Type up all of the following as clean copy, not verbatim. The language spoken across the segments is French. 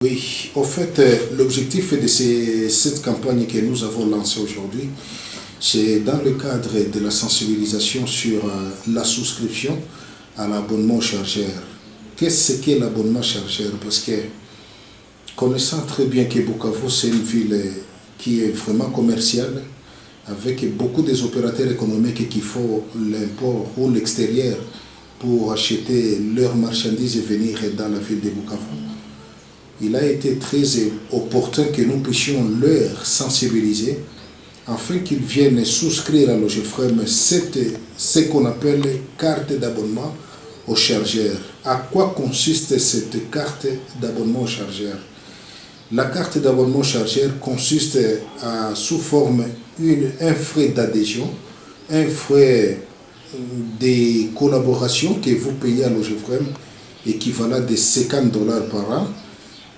Oui, au fait, l'objectif de cette campagne que nous avons lancée aujourd'hui, c'est dans le cadre de la sensibilisation sur la souscription à l'abonnement chargeur. Qu'est-ce qu'est l'abonnement chargeur? Parce que, connaissant très bien que Bukavu, c'est une ville qui est vraiment commerciale, avec beaucoup des opérateurs économiques qui font l'import ou l'extérieur pour acheter leurs marchandises et venir dans la ville de Bukavu. Il a été très opportun que nous puissions leur sensibiliser afin qu'ils viennent souscrire à l'OGEFREM ce qu'on appelle carte d'abonnement au chargeur. À quoi consiste cette carte d'abonnement au chargeur? La carte d'abonnement au chargeur consiste sous forme un frais d'adhésion, un frais de collaboration que vous payez à l'OGEFREM équivalent de 50 $ par an.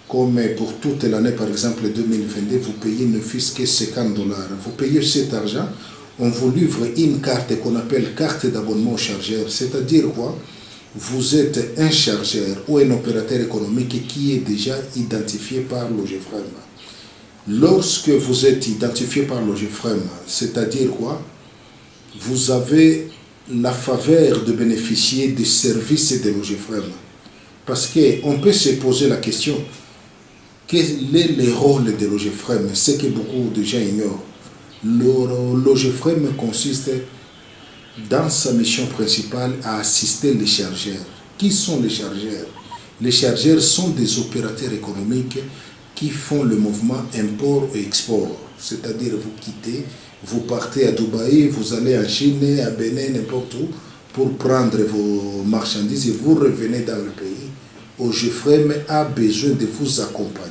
Comme pour toute l'année, par exemple 2022, vous payez ne fût-ce que 50 $. Vous payez cet argent, on vous livre une carte qu'on appelle carte d'abonnement au chargeur. C'est-à-dire quoi? Vous êtes un chargeur ou un opérateur économique qui est déjà identifié par l'OGEFREM. Lorsque vous êtes identifié par l'OGEFREM, c'est-à-dire quoi? Vous avez la faveur de bénéficier des services de l'OGEFREM. Parce qu'on peut se poser la question, quel est le rôle de l'OGEFREM? C'est que beaucoup de gens ignorent. L'OGEFREM consiste dans sa mission principale à assister les chargeurs. Qui sont les chargeurs? Les chargeurs sont des opérateurs économiques qui font le mouvement import et export. C'est-à-dire vous quittez, vous partez à Dubaï, vous allez en Chine, à Bénin, n'importe où, pour prendre vos marchandises et vous revenez dans le pays. OGEFREM a besoin de vous accompagner.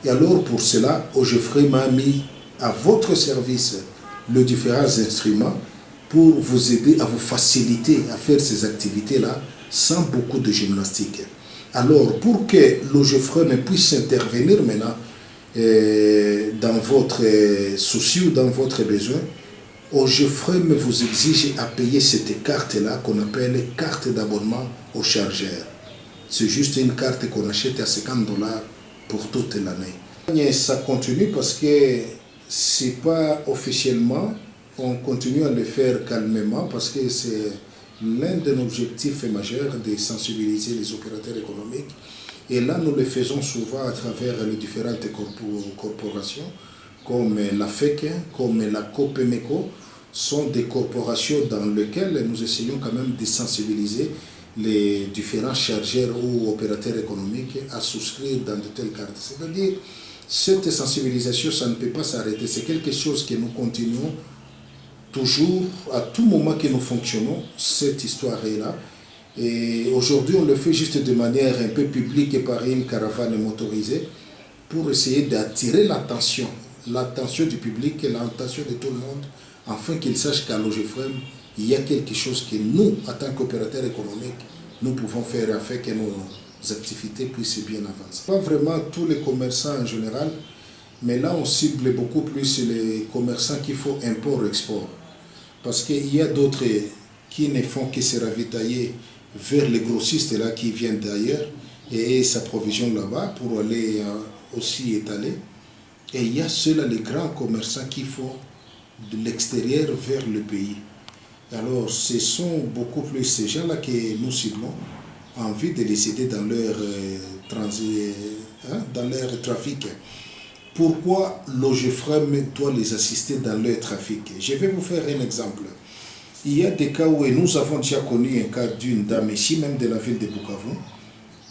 Et alors pour cela, OGEFREM a mis à votre service les différents instruments pour vous aider à vous faciliter à faire ces activités-là sans beaucoup de gymnastique. Alors pour que l'OGEFREM puisse intervenir maintenant dans votre souci ou dans votre besoin, OGEFREM vous exige à payer cette carte-là qu'on appelle carte d'abonnement au chargeur. C'est juste une carte qu'on achète à 50 $ pour toute l'année. Ça continue parce que c'est pas officiellement, on continue à le faire calmement parce que c'est l'un de nos objectifs majeurs de sensibiliser les opérateurs économiques. Et là, nous le faisons souvent à travers les différentes corporations comme la FEC, comme la COPEMECO, sont des corporations dans lesquelles nous essayons quand même de sensibiliser les différents chargeurs ou opérateurs économiques à souscrire dans de telles cartes. C'est-à-dire, cette sensibilisation, ça ne peut pas s'arrêter. C'est quelque chose que nous continuons toujours, à tout moment que nous fonctionnons, cette histoire est là. Et aujourd'hui, on le fait juste de manière un peu publique par une caravane motorisée pour essayer d'attirer l'attention du public et l'attention de tout le monde, afin qu'ils sachent qu'à l'OGEFREM, il y a quelque chose que nous, en tant qu'opérateurs économiques, nous pouvons faire afin que nos activités puissent bien avancer. Pas vraiment tous les commerçants en général, mais là on cible beaucoup plus les commerçants qui font import-export. Parce qu'il y a d'autres qui ne font que se ravitailler vers les grossistes là qui viennent d'ailleurs et s'approvisionnent là-bas pour aller aussi étaler. Et il y a ceux-là, les grands commerçants qui font de l'extérieur vers le pays. Alors, ce sont beaucoup plus ces gens-là que nous ciblons, envie de les aider dans leur dans leur trafic. Pourquoi l'OGEFREM doit les assister dans leur trafic? Je vais vous faire un exemple. Il y a des cas où nous avons déjà connu un cas d'une dame ici, même de la ville de Bukavu,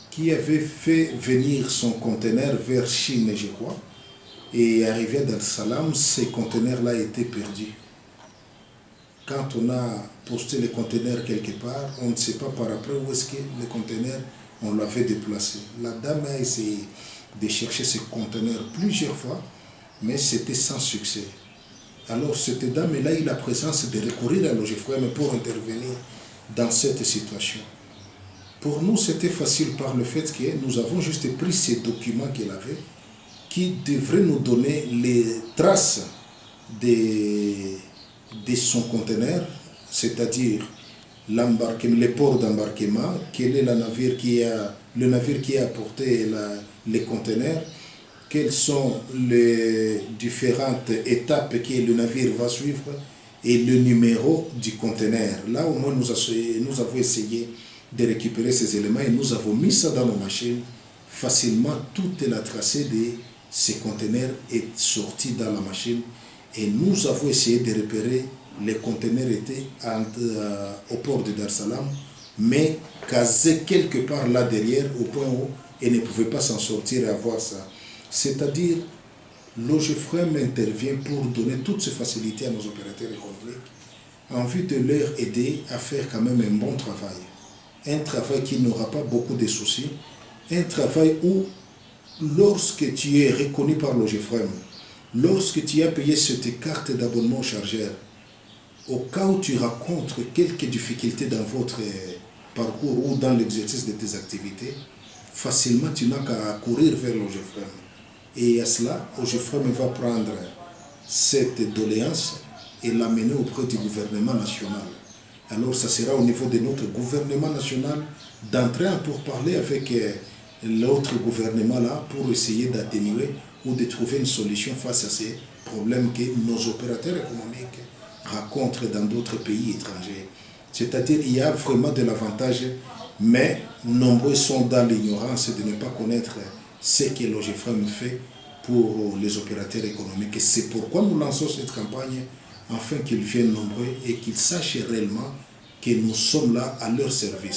qui avait fait venir son conteneur vers Chine, je crois, et arrivé à Dar es Salaam, ces conteneurs-là étaient perdus. Quand on a posté les conteneurs quelque part, on ne sait pas par après où est-ce que les conteneurs, on l'avait déplacé. La dame a essayé de chercher ces conteneurs plusieurs fois, mais c'était sans succès. Alors cette dame elle a eu la présence de recourir à l'OGEFREM pour intervenir dans cette situation. Pour nous, c'était facile par le fait que nous avons juste pris ces documents qu'elle avait, qui devraient nous donner les traces de son conteneur, c'est-à-dire les ports d'embarquement, quel est le navire qui a apporté les conteneurs, quelles sont les différentes étapes que le navire va suivre et le numéro du conteneur. Là, au moins, nous avons essayé de récupérer ces éléments et nous avons mis ça dans nos machines. Facilement, toute la tracée de ces conteneurs est sortie dans la machine et nous avons essayé de repérer les conteneurs étaient au port de Dar es Salaam, mais casés quelque part là derrière au point où et ne pouvaient pas s'en sortir et avoir ça. C'est-à-dire, l'OGEFREM intervient pour donner toutes ces facilités à nos opérateurs économiques en vue de leur aider à faire quand même un bon travail. Un travail qui n'aura pas beaucoup de soucis, un travail où, lorsque tu es reconnu par l'OGEFREM, lorsque tu as payé cette carte d'abonnement au chargeur, au cas où tu rencontres quelques difficultés dans votre parcours ou dans l'exercice de tes activités, facilement tu n'as qu'à courir vers l'OGEFREM. Et à cela, l'OGEFREM va prendre cette doléance et l'amener auprès du gouvernement national. Alors ça sera au niveau de notre gouvernement national d'entrer en pourparlers avec l'autre gouvernement là pour essayer d'atténuer ou de trouver une solution face à ces problèmes que nos opérateurs économiques rencontrent dans d'autres pays étrangers. C'est-à-dire qu'il y a vraiment de l'avantage, mais nombreux sont dans l'ignorance de ne pas connaître ce que l'OGEFREM fait pour les opérateurs économiques. Et c'est pourquoi nous lançons cette campagne, afin qu'ils viennent nombreux et qu'ils sachent réellement que nous sommes là à leur service.